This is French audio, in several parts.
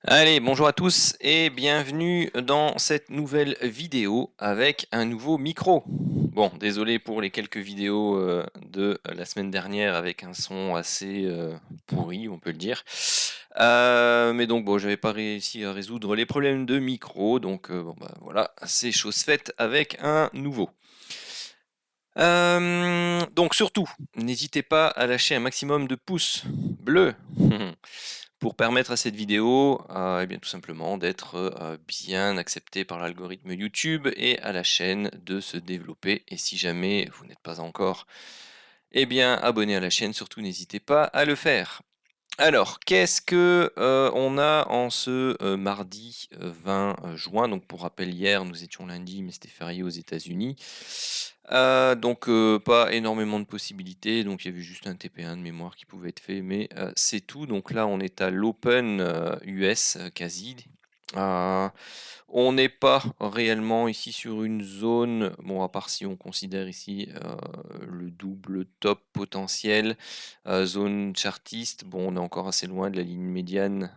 Allez, bonjour à tous et bienvenue dans cette nouvelle vidéo avec un nouveau micro. Bon, désolé pour les quelques vidéos de la semaine dernière avec un son assez pourri, on peut le dire. Mais donc bon, j'avais pas réussi à résoudre les problèmes de micro, donc bon bah voilà, c'est chose faite avec un nouveau. Donc surtout, n'hésitez pas à lâcher un maximum de pouces bleus pour permettre à cette vidéo, eh bien, tout simplement d'être bien acceptée par l'algorithme YouTube et à la chaîne de se développer. Et si jamais vous n'êtes pas encore bien, abonné à la chaîne, surtout n'hésitez pas à le faire. Alors, qu'est-ce que on a en ce mardi 20 juin? Donc, pour rappel, hier, nous étions lundi, mais c'était férié aux États-Unis. Donc, pas énormément de possibilités. Donc, il y avait juste un TP1 de mémoire qui pouvait être fait, mais c'est tout. Donc là, on est à l'Open US quasi. Euh, on n'est pas réellement ici sur une zone, bon, à part si on considère ici le double top potentiel, zone chartiste, bon, on est encore assez loin de la ligne médiane.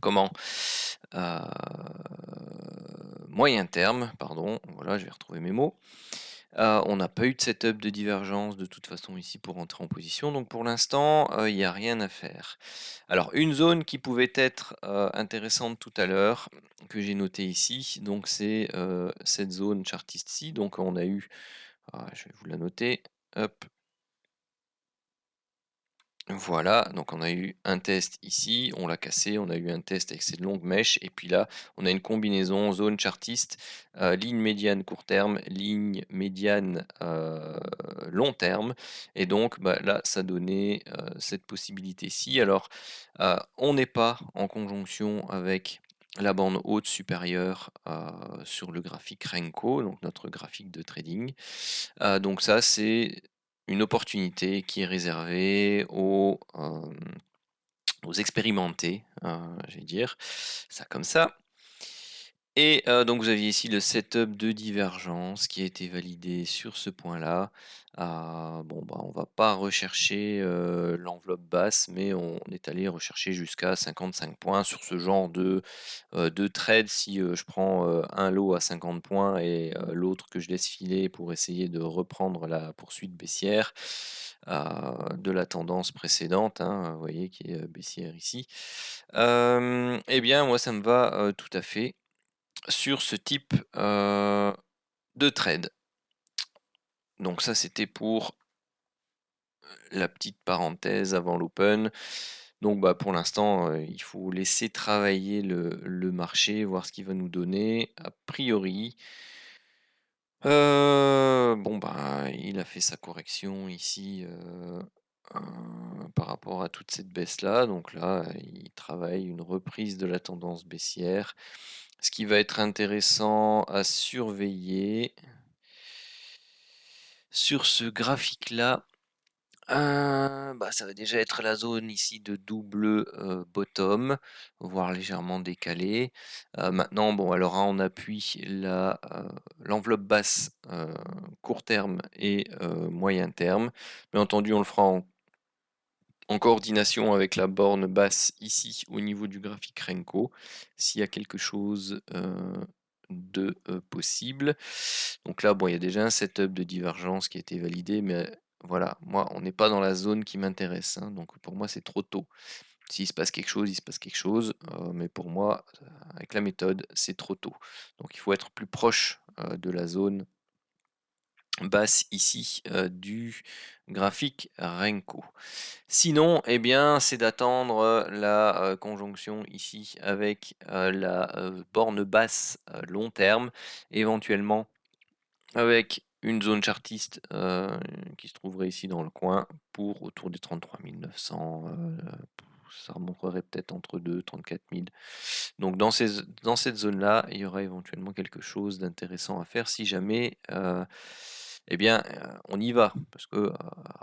Comment euh, Moyen terme, pardon, voilà, je vais retrouver mes mots. On n'a pas eu de setup de divergence de toute façon ici pour entrer en position, donc pour l'instant, il n'y a rien à faire. Alors, une zone qui pouvait être intéressante tout à l'heure, que j'ai notée ici, donc c'est cette zone chartiste-ci. Donc on a eu, je vais vous la noter, hop, voilà, donc on a eu un test ici, on l'a cassé, on a eu un test avec cette longue mèche, et puis là, on a une combinaison zone chartiste, ligne médiane court terme, ligne médiane long terme, et donc bah, là, ça donnait cette possibilité-ci. Alors, on n'est pas en conjonction avec la bande haute supérieure sur le graphique Renko, donc notre graphique de trading. Donc ça, c'est une opportunité qui est réservée aux expérimentés, je vais dire ça comme ça. Et donc vous aviez ici le setup de divergence qui a été validé sur ce point-là. Bon, bah, on va pas rechercher l'enveloppe basse, mais on est allé rechercher jusqu'à 55 points sur ce genre de trade. Si je prends un lot à 50 points et l'autre que je laisse filer pour essayer de reprendre la poursuite baissière de la tendance précédente, hein, vous voyez, qui est baissière ici, eh bien moi ça me va tout à fait sur ce type de trade. Donc ça, c'était pour la petite parenthèse avant l'open. Donc bah, pour l'instant, il faut laisser travailler le marché, voir ce qu'il va nous donner. A priori, bon bah, il a fait sa correction ici par rapport à toute cette baisse-là. Donc là, il travaille une reprise de la tendance baissière. Ce qui va être intéressant à surveiller sur ce graphique-là, bah, ça va déjà être la zone ici de double bottom, voire légèrement décalé. Maintenant, bon, alors en appui l'enveloppe basse court terme et moyen terme. Bien entendu, on le fera en coordination avec la borne basse ici au niveau du graphique Renko, s'il y a quelque chose de possible. Donc là, bon, il y a déjà un setup de divergence qui a été validé, mais voilà, moi, on n'est pas dans la zone qui m'intéresse, hein, donc pour moi, c'est trop tôt. S'il se passe quelque chose, il se passe quelque chose, mais pour moi, avec la méthode, c'est trop tôt. Donc il faut être plus proche de la zone basse ici du graphique Renko. Sinon, eh bien, c'est d'attendre la conjonction ici avec la borne basse long terme, éventuellement avec une zone chartiste qui se trouverait ici dans le coin pour autour des 33 900. Ça remonterait peut-être entre 2 34 000. Donc dans cette zone-là, il y aura éventuellement quelque chose d'intéressant à faire si jamais eh bien, on y va, parce que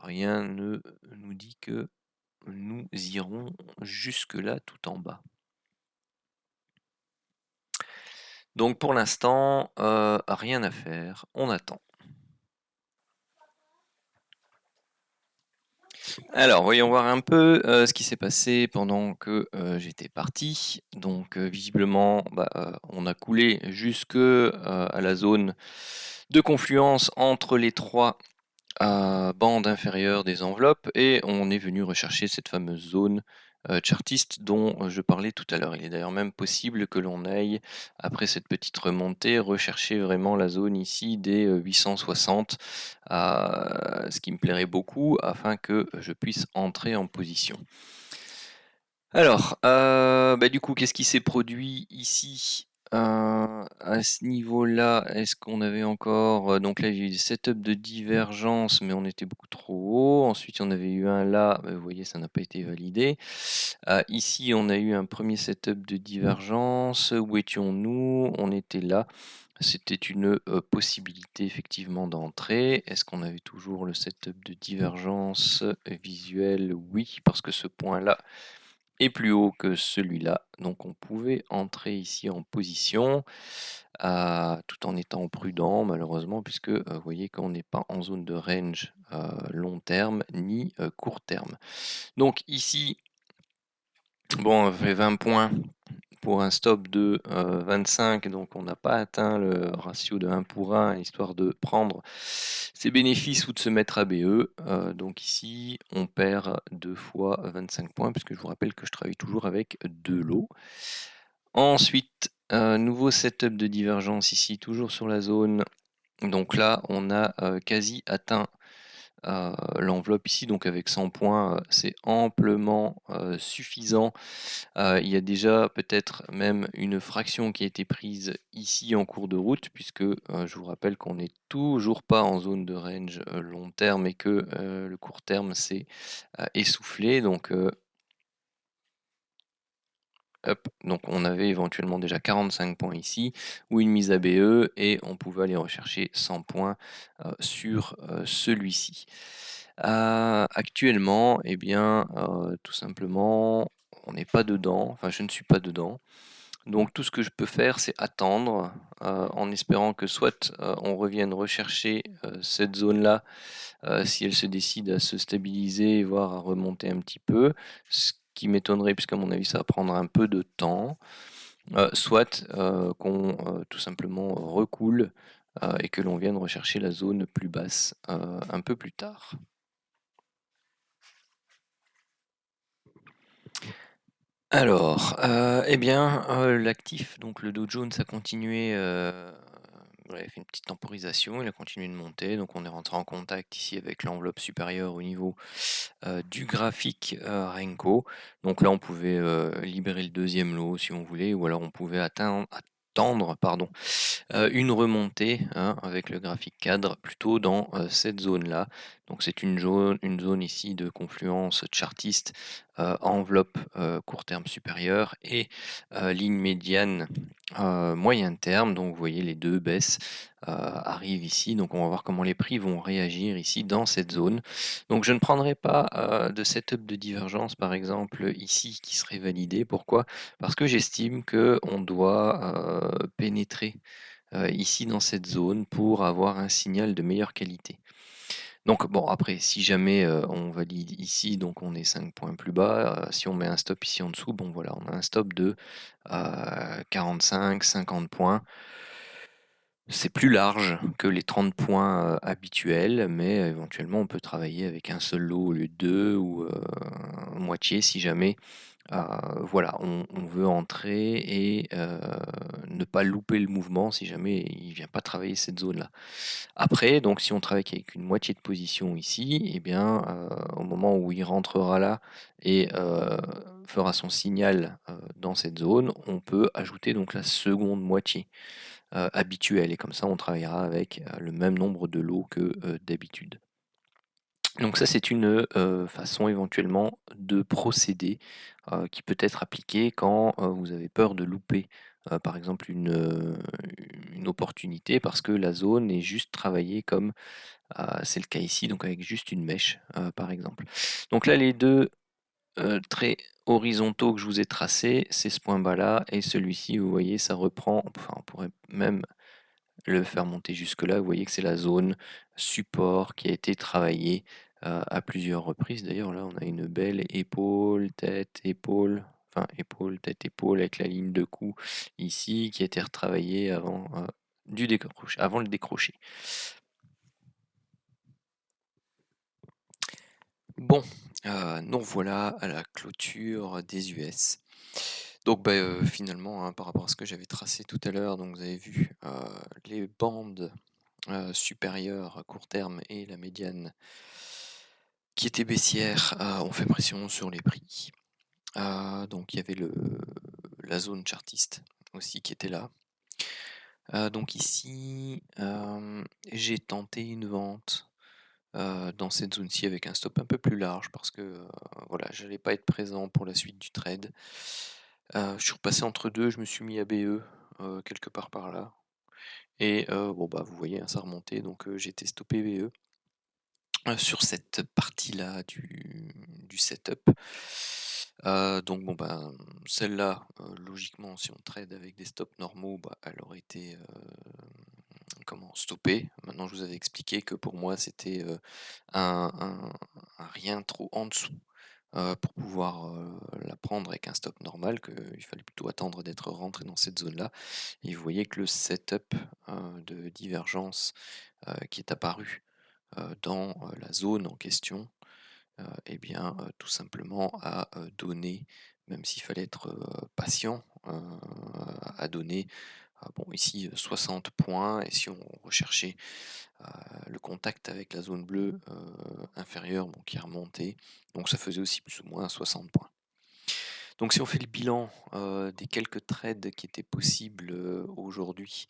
rien ne nous dit que nous irons jusque-là tout en bas. Donc pour l'instant, rien à faire, on attend. Alors, voyons voir un peu, ce qui s'est passé pendant que, j'étais parti. Donc, visiblement, bah, on a coulé jusque, à la zone de confluence entre les 3 bandes inférieures des enveloppes et on est venu rechercher cette fameuse zone, chartiste dont, je parlais tout à l'heure. Il est d'ailleurs même possible que l'on aille, après cette petite remontée, rechercher vraiment la zone ici des, 860, ce qui me plairait beaucoup afin que je puisse entrer en position. Alors, bah, du coup, qu'est-ce qui s'est produit ici? À ce niveau-là, est-ce qu'on avait encore, donc là, il y a eu des setups de divergence, mais on était beaucoup trop haut. Ensuite, il y en avait eu un là, bah, vous voyez, ça n'a pas été validé. Ici, on a eu un premier setup de divergence. Où étions-nous? On était là. C'était une, possibilité effectivement d'entrer. Est-ce qu'on avait toujours le setup de divergence, visuelle? Oui, parce que ce point-là est plus haut que celui-là, donc on pouvait entrer ici en position, tout en étant prudent malheureusement puisque, vous voyez qu'on n'est pas en zone de range, long terme ni, court terme. Donc ici, bon, on fait 20 points pour un stop de, 25, donc on n'a pas atteint le ratio de 1 pour 1, histoire de prendre ses bénéfices ou de se mettre à BE. Donc ici, on perd 2 fois 25 points, puisque je vous rappelle que je travaille toujours avec de l'eau. Ensuite, nouveau setup de divergence ici, toujours sur la zone. Donc là, on a, quasi atteint, l'enveloppe ici, donc avec 100 points, c'est amplement, suffisant. Il y a déjà peut-être même une fraction qui a été prise ici en cours de route puisque, je vous rappelle qu'on n'est toujours pas en zone de range, long terme et que, le court terme s'est, essoufflé donc, hop, donc on avait éventuellement déjà 45 points ici ou une mise à BE et on pouvait aller rechercher 100 points, sur, celui-ci. Actuellement, eh bien, tout simplement, on n'est pas dedans, enfin je ne suis pas dedans. Donc tout ce que je peux faire, c'est attendre, en espérant que soit, on revienne rechercher, cette zone-là, si elle se décide à se stabiliser, voire à remonter un petit peu. Ce qui m'étonnerait puisqu'à mon avis ça va prendre un peu de temps. Soit, qu'on, tout simplement recoule, et que l'on vienne rechercher la zone plus basse, un peu plus tard. Alors, eh bien, l'actif, donc le Dow Jones a continué, voilà, il a fait une petite temporisation, il a continué de monter, donc on est rentré en contact ici avec l'enveloppe supérieure au niveau, du graphique, Renko. Donc là, on pouvait, libérer le deuxième lot si on voulait ou alors on pouvait attendre, pardon, une remontée, hein, avec le graphique cadre plutôt dans, cette zone-là. Donc c'est une zone ici de confluence chartiste, enveloppe, court terme supérieur et ligne médiane, moyen terme. Donc vous voyez les 2 baisses, arrivent ici. Donc on va voir comment les prix vont réagir ici dans cette zone. Donc je ne prendrai pas, de setup de divergence par exemple ici qui serait validé. Pourquoi? Parce que j'estime qu'on doit, pénétrer ici dans cette zone pour avoir un signal de meilleure qualité. Donc bon après si jamais, on valide ici, donc on est 5 points plus bas, si on met un stop ici en dessous, bon voilà, on a un stop de, 45-50 points. C'est plus large que les 30 points, habituels, mais éventuellement on peut travailler avec un seul lot au lieu de 2 ou, moitié si jamais, voilà, on veut entrer et ne pas louper le mouvement si jamais il vient pas travailler cette zone-là. Après, donc si on travaille avec une moitié de position ici, eh bien, au moment où il rentrera là et fera son signal, dans cette zone, on peut ajouter donc la seconde moitié, habituelle et comme ça on travaillera avec, le même nombre de lots que, d'habitude. Donc ça, c'est une, façon éventuellement de procéder, qui peut être appliquée quand, vous avez peur de louper, par exemple une opportunité parce que la zone est juste travaillée comme, c'est le cas ici, donc avec juste une mèche, par exemple. Donc là, les 2 traits horizontaux que je vous ai tracés, c'est ce point bas-là et celui-ci, vous voyez, ça reprend enfin, on pourrait même le faire monter jusque là, vous voyez que c'est la zone support qui a été travaillée, à plusieurs reprises. D'ailleurs, là, on a une belle épaule, tête, épaule, enfin épaule, tête, épaule avec la ligne de cou ici qui a été retravaillée avant le décroché. Bon, nous voilà à la clôture des US. Donc, bah, finalement, hein, par rapport à ce que j'avais tracé tout à l'heure, donc vous avez vu, les bandes, supérieures à court terme et la médiane qui était baissière, ont fait pression sur les prix. Donc il y avait la zone chartiste aussi qui était là. Donc ici, j'ai tenté une vente, dans cette zone-ci avec un stop un peu plus large parce que, voilà, j'allais pas être présent pour la suite du trade. Je suis repassé entre 2, je me suis mis à BE, quelque part par là et bon, bah, vous voyez, hein, ça remontait donc j'ai été stoppé BE. Sur cette partie-là du setup. Donc bon, ben, celle-là, logiquement, si on trade avec des stops normaux, bah, elle aurait été, comment? Stoppée. Maintenant, je vous avais expliqué que pour moi, c'était, un rien trop en dessous, pour pouvoir, la prendre avec un stop normal, qu'il fallait plutôt attendre d'être rentré dans cette zone-là et vous voyez que le setup, de divergence, qui est apparu dans, la zone en question, et bien, tout simplement à donner, même s'il fallait être, patient, à donner, bon ici, 60 points et si on recherchait, le contact avec la zone bleue, inférieure, bon qui est remontée, donc ça faisait aussi plus ou moins 60 points. Donc si on fait le bilan, des quelques trades qui étaient possibles, aujourd'hui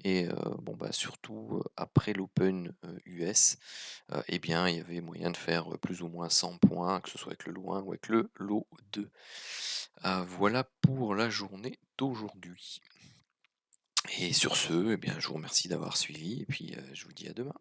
et bon, bah, surtout, après l'open, US, et bien, il y avait moyen de faire, plus ou moins 100 points, que ce soit avec le lot 1 ou avec le lot 2. Voilà pour la journée d'aujourd'hui et sur ce, eh bien, je vous remercie d'avoir suivi et puis, je vous dis à demain.